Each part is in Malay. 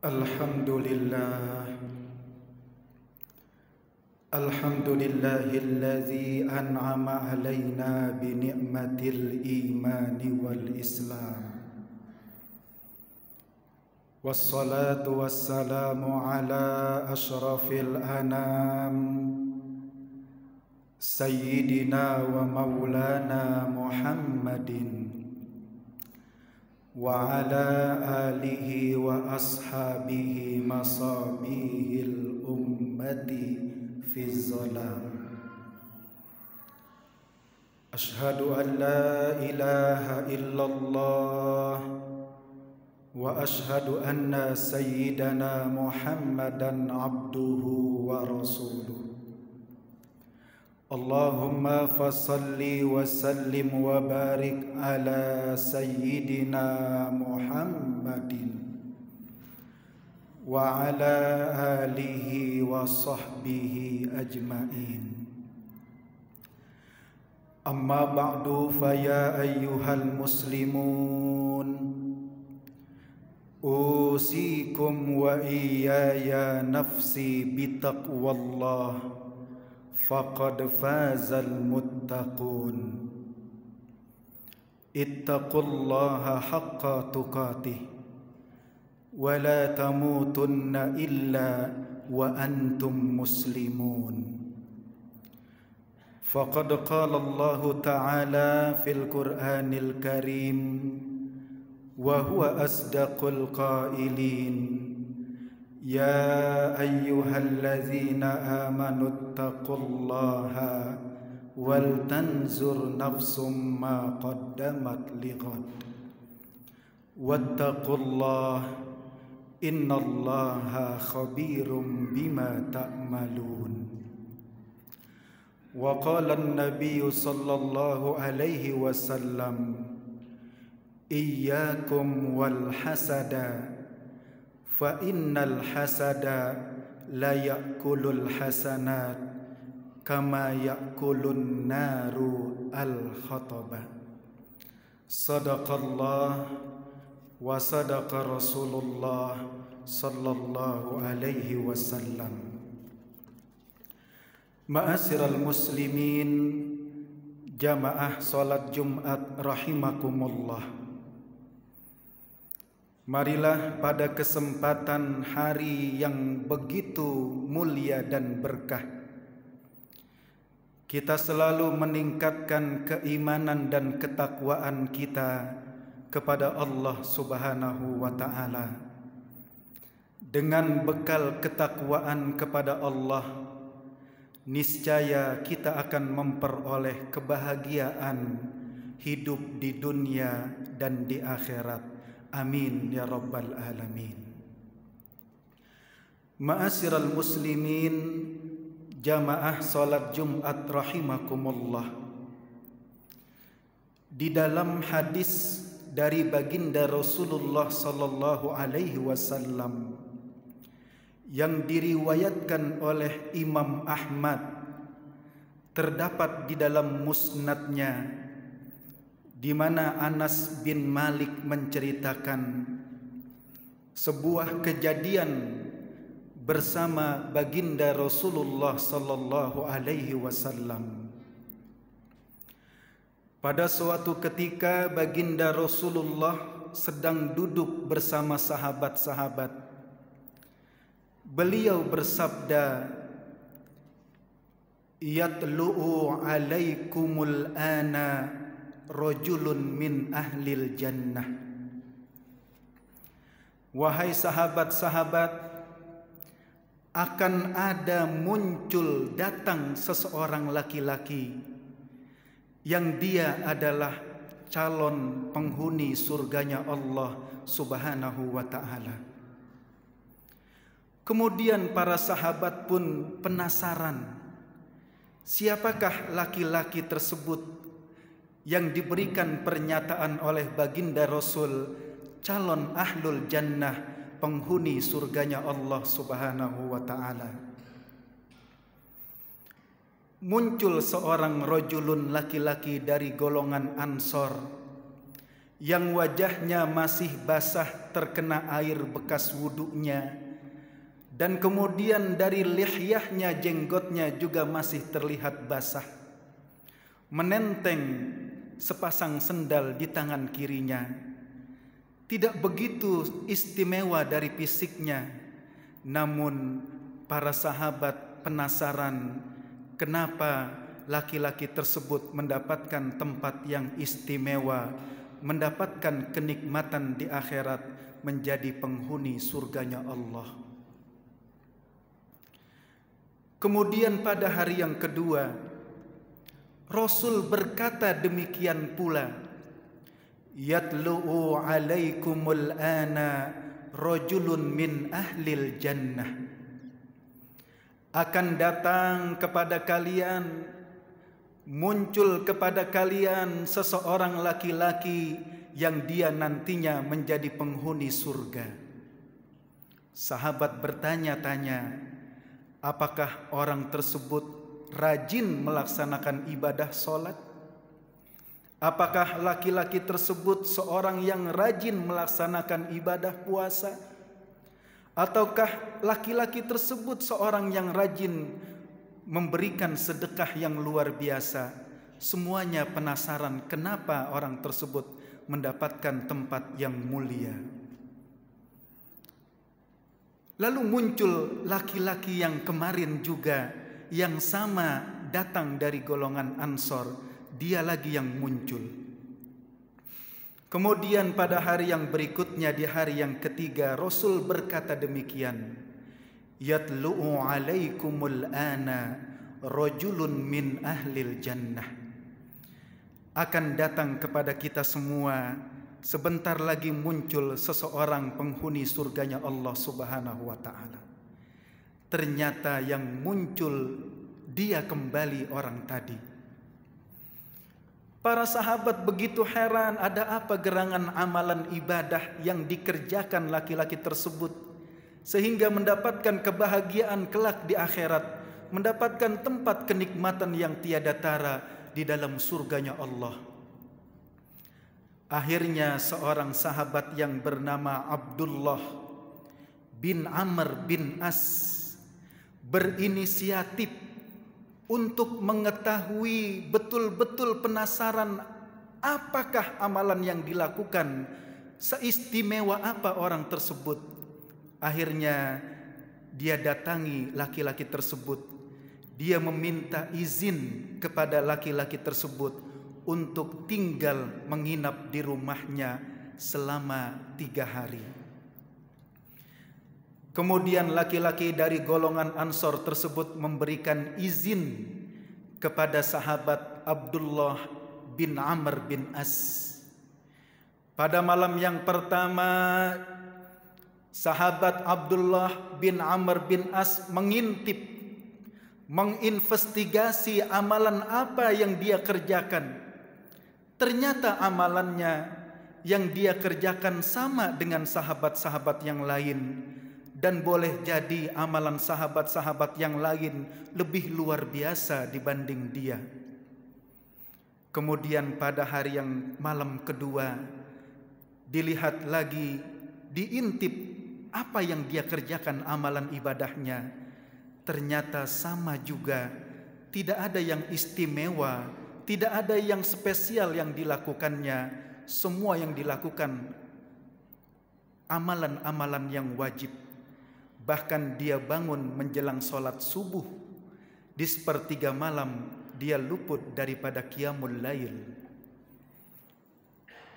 Alhamdulillah Alhamdulillahilladzi an'ama alaina bi ni'matil imani wal islam. Wassalatu wassalamu ala ashrafil anam Sayyidina wa maulana Muhammadin wa ala alihi wa ashabihi masabihil ummati fi zalam. Ashhadu an la ilaha illallah wa ashhadu anna sayyidana Muhammadan abduhu wa rasuluh. Allahumma fasalli wa sallim wa barik ala sayyidina Muhammadin wa ala alihi wa sahbihi ajma'in. Amma ba'du, fa ya ayyuhal muslimun, usikum wa iyaya nafsi bitaqwallah, faqad fazal muttaqun. Ittaqullaha haqqa tuqatih wa la tamutunna illa wa antum muslimun. Faqad qala Allah ta'ala fil Qur'anil Karim wa huwa asdaqul qailin. Ya ayyuhallazina amanu taqullaha wal tanzur nafsum ma qaddamat lighad wattaqullah innallaha khabirum bima ta'malun. Wa qala an-nabiy sallallahu alaihi wasallam, iyyakum wal hasada fa innal hasada la ya'kulul hasanat kama ya'kulun naru al-khataba. Sadaqallah wa sadaqa Rasulullah sallallahu alaihi wasallam. Ma'asyiral muslimin, jamaah salat Jumat rahimakumullah. Marilah pada kesempatan hari yang begitu mulia dan berkah, kita selalu meningkatkan keimanan dan ketakwaan kita kepada Allah Subhanahu wa ta'ala. Dengan bekal ketakwaan kepada Allah, niscaya kita akan memperoleh kebahagiaan hidup di dunia dan di akhirat. Amin ya rabbal alamin. Ma'asyiral muslimin, jamaah salat Jumat rahimakumullah. Di dalam hadis dari baginda Rasulullah sallallahu alaihi wasallam yang diriwayatkan oleh Imam Ahmad, terdapat di dalam musnadnya, di mana Anas bin Malik menceritakan sebuah kejadian bersama baginda Rasulullah sallallahu alaihi wasallam. Pada suatu ketika baginda Rasulullah sedang duduk bersama sahabat-sahabat. Beliau bersabda, "Yatlu'u alaikumul ana rajulun min ahlil jannah." Wahai sahabat-sahabat, akan ada muncul datang seseorang laki-laki yang dia adalah calon penghuni surganya Allah Subhanahu wa ta'ala. Kemudian para sahabat pun penasaran, siapakah laki-laki tersebut yang diberikan pernyataan oleh baginda Rasul, calon ahlul jannah, penghuni surganya Allah Subhanahu wa ta'ala. Muncul seorang rajulun laki-laki dari golongan Ansor yang wajahnya masih basah terkena air bekas wudunya, dan kemudian dari lihyahnya, jenggotnya juga masih terlihat basah, menenteng sepasang sendal di tangan kirinya. Tidak begitu istimewa dari fisiknya, namun para sahabat penasaran kenapa laki-laki tersebut mendapatkan tempat yang istimewa, mendapatkan kenikmatan di akhirat, menjadi penghuni surganya Allah. Kemudian pada hari yang kedua, Rasul berkata demikian pula, yatlu'u alaikumul ana rajulun min ahlil jannah. Akan datang kepada kalian, muncul kepada kalian seseorang laki-laki yang dia nantinya menjadi penghuni surga. Sahabat bertanya-tanya, apakah orang tersebut rajin melaksanakan ibadah sholat? Apakah laki-laki tersebut seorang yang rajin melaksanakan ibadah puasa? Ataukah laki-laki tersebut seorang yang rajin memberikan sedekah yang luar biasa? Semuanya penasaran kenapa orang tersebut mendapatkan tempat yang mulia. Lalu muncul laki-laki yang kemarin juga, yang sama datang dari golongan Ansor. Dia lagi yang muncul. Kemudian pada hari yang berikutnya, di hari yang ketiga, Rasul berkata demikian, yatlu'u alaikumul ana rajulun min ahlil jannah. Akan datang kepada kita semua, sebentar lagi muncul seseorang penghuni surganya Allah Subhanahu wa ta'ala. Ternyata yang muncul dia kembali orang tadi. Para sahabat begitu heran, ada apa gerangan amalan ibadah yang dikerjakan laki-laki tersebut sehingga mendapatkan kebahagiaan kelak di akhirat, mendapatkan tempat kenikmatan yang tiada tara di dalam surganya Allah. Akhirnya seorang sahabat yang bernama Abdullah bin Amr bin As berinisiatif untuk mengetahui betul-betul penasaran apakah amalan yang dilakukan, seistimewa apa orang tersebut. Akhirnya dia datangi laki-laki tersebut. Dia meminta izin kepada laki-laki tersebut untuk tinggal menginap di rumahnya selama 3 hari. Kemudian laki-laki dari golongan Ansor tersebut memberikan izin kepada sahabat Abdullah bin Amr bin As. Pada malam yang pertama, sahabat Abdullah bin Amr bin As mengintip, menginvestigasi amalan apa yang dia kerjakan. Ternyata amalannya yang dia kerjakan sama dengan sahabat-sahabat yang lain. Dan boleh jadi amalan sahabat-sahabat yang lain lebih luar biasa dibanding dia. Kemudian pada hari yang malam kedua, dilihat lagi, diintip apa yang dia kerjakan amalan ibadahnya. Ternyata sama juga, tidak ada yang istimewa, tidak ada yang spesial yang dilakukannya. Semua yang dilakukan amalan-amalan yang wajib. Bahkan dia bangun menjelang sholat subuh. Di sepertiga malam dia luput daripada qiyamul lail.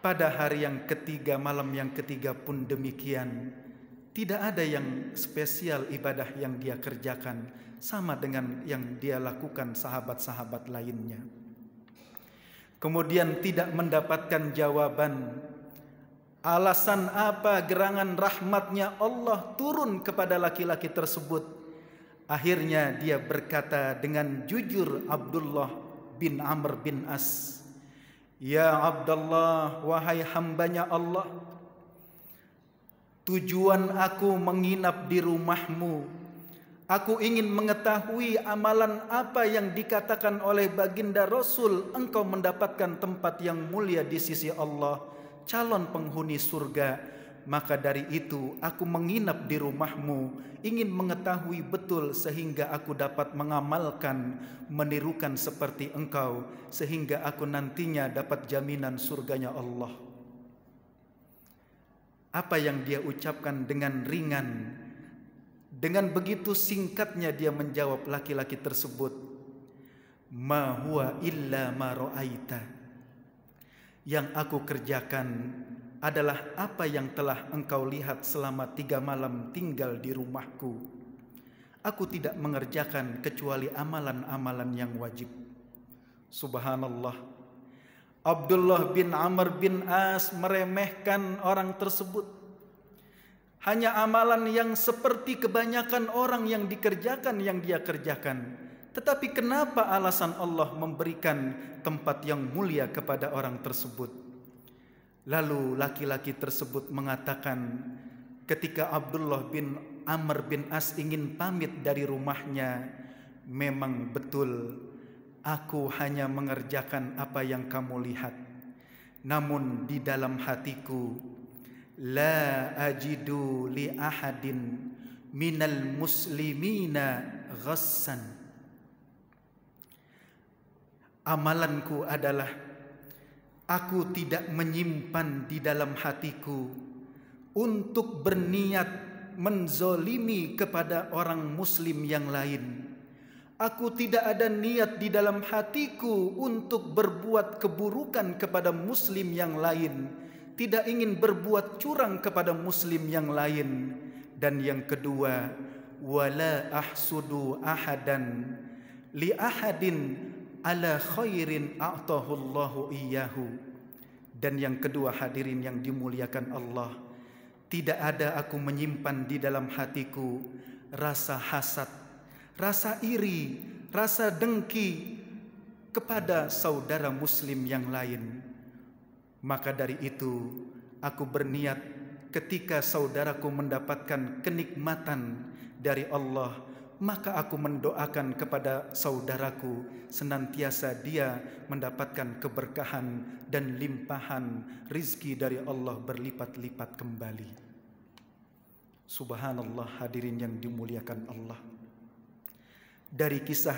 Pada hari yang ketiga, malam yang ketiga pun demikian. Tidak ada yang spesial ibadah yang dia kerjakan, sama dengan yang dia lakukan sahabat-sahabat lainnya. Kemudian tidak mendapatkan jawaban. Alasan apa gerangan rahmatnya Allah turun kepada laki-laki tersebut? Akhirnya dia berkata dengan jujur, Abdullah bin Amr bin As, ya Abdullah, wahai hambanya Allah, tujuan aku menginap di rumahmu, aku ingin mengetahui amalan apa yang dikatakan oleh baginda Rasul, engkau mendapatkan tempat yang mulia di sisi Allah. calon penghuni surga. Maka dari itu aku menginap di rumahmu, ingin mengetahui betul sehingga aku dapat mengamalkan, menirukan seperti engkau, sehingga aku nantinya dapat jaminan surganya Allah. Apa yang dia ucapkan dengan ringan, dengan begitu singkatnya dia menjawab laki-laki tersebut, ma huwa illa ma ra'aita. Yang aku kerjakan adalah apa yang telah engkau lihat selama 3 malam tinggal di rumahku. Aku tidak mengerjakan kecuali amalan-amalan yang wajib. Subhanallah. Abdullah bin Amr bin As meremehkan orang tersebut. Hanya amalan yang seperti kebanyakan orang yang dikerjakan yang dia kerjakan. Tetapi kenapa alasan Allah memberikan tempat yang mulia kepada orang tersebut? Lalu laki-laki tersebut mengatakan, ketika Abdullah bin Amr bin As ingin pamit dari rumahnya, memang betul aku hanya mengerjakan apa yang kamu lihat. Namun di dalam hatiku, la ajidu li ahadin minal muslimina ghassan. Amalanku adalah aku tidak menyimpan di dalam hatiku untuk berniat menzolimi kepada orang muslim yang lain. Aku tidak ada niat di dalam hatiku untuk berbuat keburukan kepada muslim yang lain, tidak ingin berbuat curang kepada muslim yang lain. Dan yang kedua, wala ahsudu ahadan li ahadin ala khairin a'tahu Allahu iyyahu. Dan yang kedua, hadirin yang dimuliakan Allah, tidak ada aku menyimpan di dalam hatiku rasa hasad, rasa iri, rasa dengki kepada saudara muslim yang lain. Maka dari itu aku berniat ketika saudaraku mendapatkan kenikmatan dari Allah, maka aku mendoakan kepada saudaraku senantiasa dia mendapatkan keberkahan dan limpahan rizki dari Allah berlipat-lipat kembali. Subhanallah, hadirin yang dimuliakan Allah. Dari kisah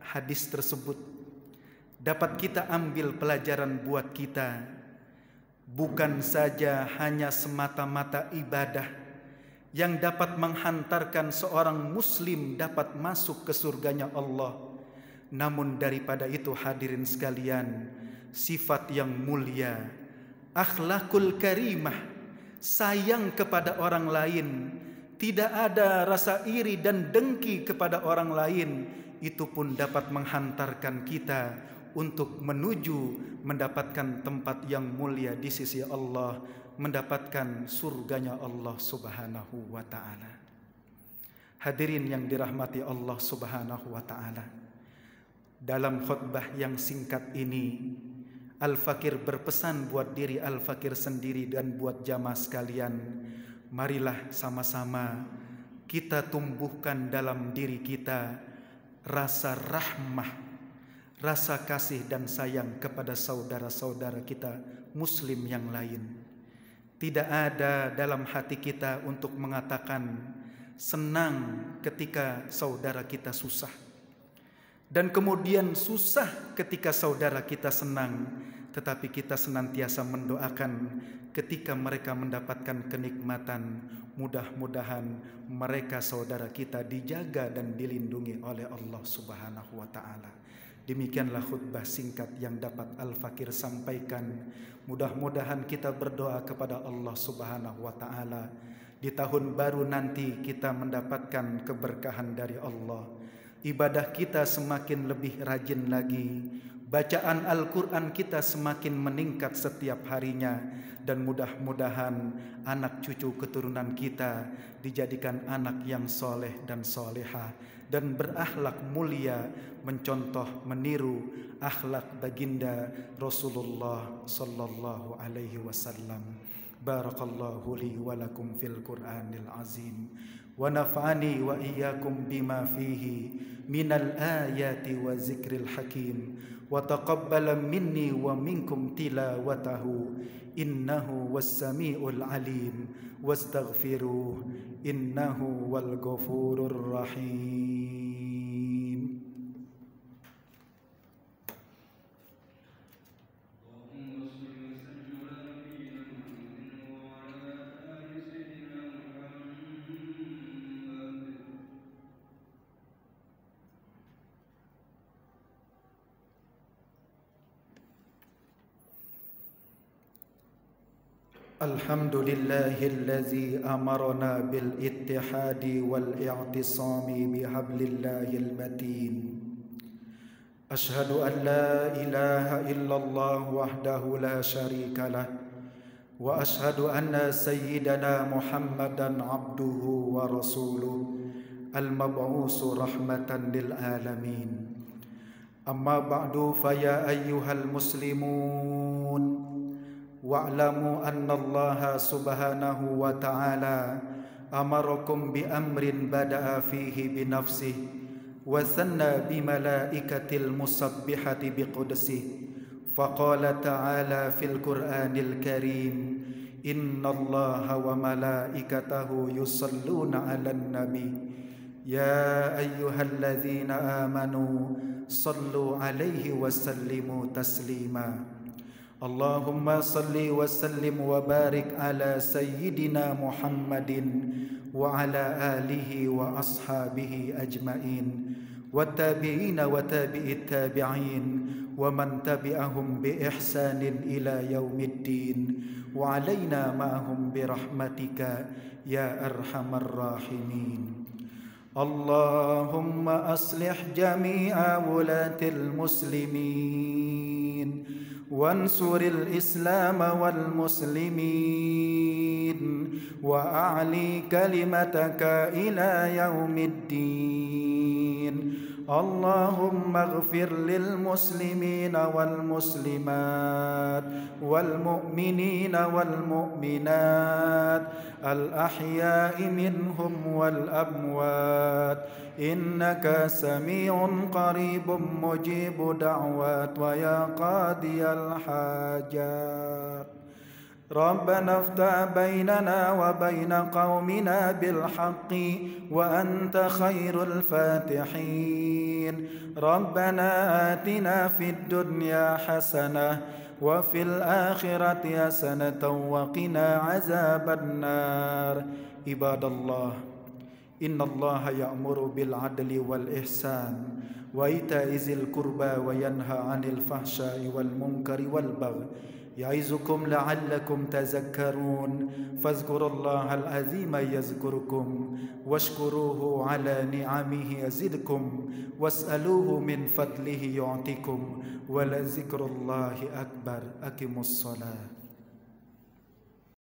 hadis tersebut dapat kita ambil pelajaran buat kita, bukan saja hanya semata-mata ibadah yang dapat menghantarkan seorang muslim dapat masuk ke surganya Allah. Namun daripada itu, hadirin sekalian, sifat yang mulia, akhlakul karimah, sayang kepada orang lain, tidak ada rasa iri dan dengki kepada orang lain, itu pun dapat menghantarkan kita untuk menuju mendapatkan tempat yang mulia di sisi Allah, mendapatkan surganya Allah Subhanahu wa ta'ala. Hadirin yang dirahmati Allah Subhanahu wa ta'ala, dalam khutbah yang singkat ini, Al-Fakir berpesan buat diri Al-Fakir sendiri dan buat jamaah sekalian, marilah sama-sama kita tumbuhkan dalam diri kita rasa rahmah, rasa kasih dan sayang kepada saudara-saudara kita muslim yang lain. Tidak ada dalam hati kita untuk mengatakan senang ketika saudara kita susah, dan kemudian susah ketika saudara kita senang. Tetapi kita senantiasa mendoakan ketika mereka mendapatkan kenikmatan, mudah-mudahan mereka saudara kita dijaga dan dilindungi oleh Allah Subhanahu wa ta'ala. Demikianlah khutbah singkat yang dapat Al-Fakir sampaikan. Mudah-mudahan kita berdoa kepada Allah Subhanahu wa ta'ala, di tahun baru nanti kita mendapatkan keberkahan dari Allah, ibadah kita semakin lebih rajin lagi, bacaan Al-Quran kita semakin meningkat setiap harinya, dan mudah-mudahan anak cucu keturunan kita dijadikan anak yang soleh dan solehah dan berakhlak mulia, mencontoh meniru akhlak baginda Rasulullah sallallahu alaihi wasallam. Barakallahu li wa lakum fil Qur'anil azim, wa nafa'ani wa iyyakum bima fihi minal ayati wa zikril hakim. وتقبل مني ومنكم تلاوته إنه هو السميع العليم واستغفروه إنه هو الغفور الرحيم. الحمد لله الذي أمرنا بالاتحاد والاعتصام بحبل الله المتين. أشهد أن لا إله إلا الله وحده لا شريك له وأشهد أن سيدنا محمدا عبده ورسوله المبعوث رحمة للعالمين. أما بعد فيا أيها المسلمون wa'lamu annallaha subhanahu wa ta'ala amarakum bi amrin bada'a fihi bi nafsihi wa thanna bi malaikatil musabbihati bi qudsihi faqala ta'ala fil qur'anil karim innallaha wa malaikatahu yusalluna 'alan nabi ya ayyuhalladzina amanu sallu 'alaihi wa sallimu taslima. Allahumma salli wa sallim wa barik ala sayyidina Muhammadin wa ala alihi wa ashabihi ajma'in wa tabi'ina wa tabi'it tabi'in wa man tabi'ahum bi ihsanin ila yaumiddin wa alaina ma'ahum bi rahmatika ya arhamar rahimin. Allahumma aslih jami'a wulatil muslimin وانصر الإسلام والمسلمين وأعلي كلمتك إلى يوم الدين. اللهم اغفر للمسلمين والمسلمات والمؤمنين والمؤمنات الأحياء منهم والأموات إنك سميع قريب مجيب دعوات ويا قاضي الحاجات. ربنا افتح بيننا وبين قومنا بالحق وأنت خير الفاتحين. ربنا آتنا في الدنيا حسنة وفي الآخرة حسنة وقنا عذاب النار. عباد الله إن الله يأمر بالعدل والإحسان وإيتاء ذي القربى وينهى عن الفحشاء والمنكر والبغي يعظكم لعلكم تذكرون. فاذكروا الله العظيم يذكركم واشكروه على نعمه يزدكم واسألوه من فضله يعطكم ولذكر الله أكبر. أقيموا الصلاة.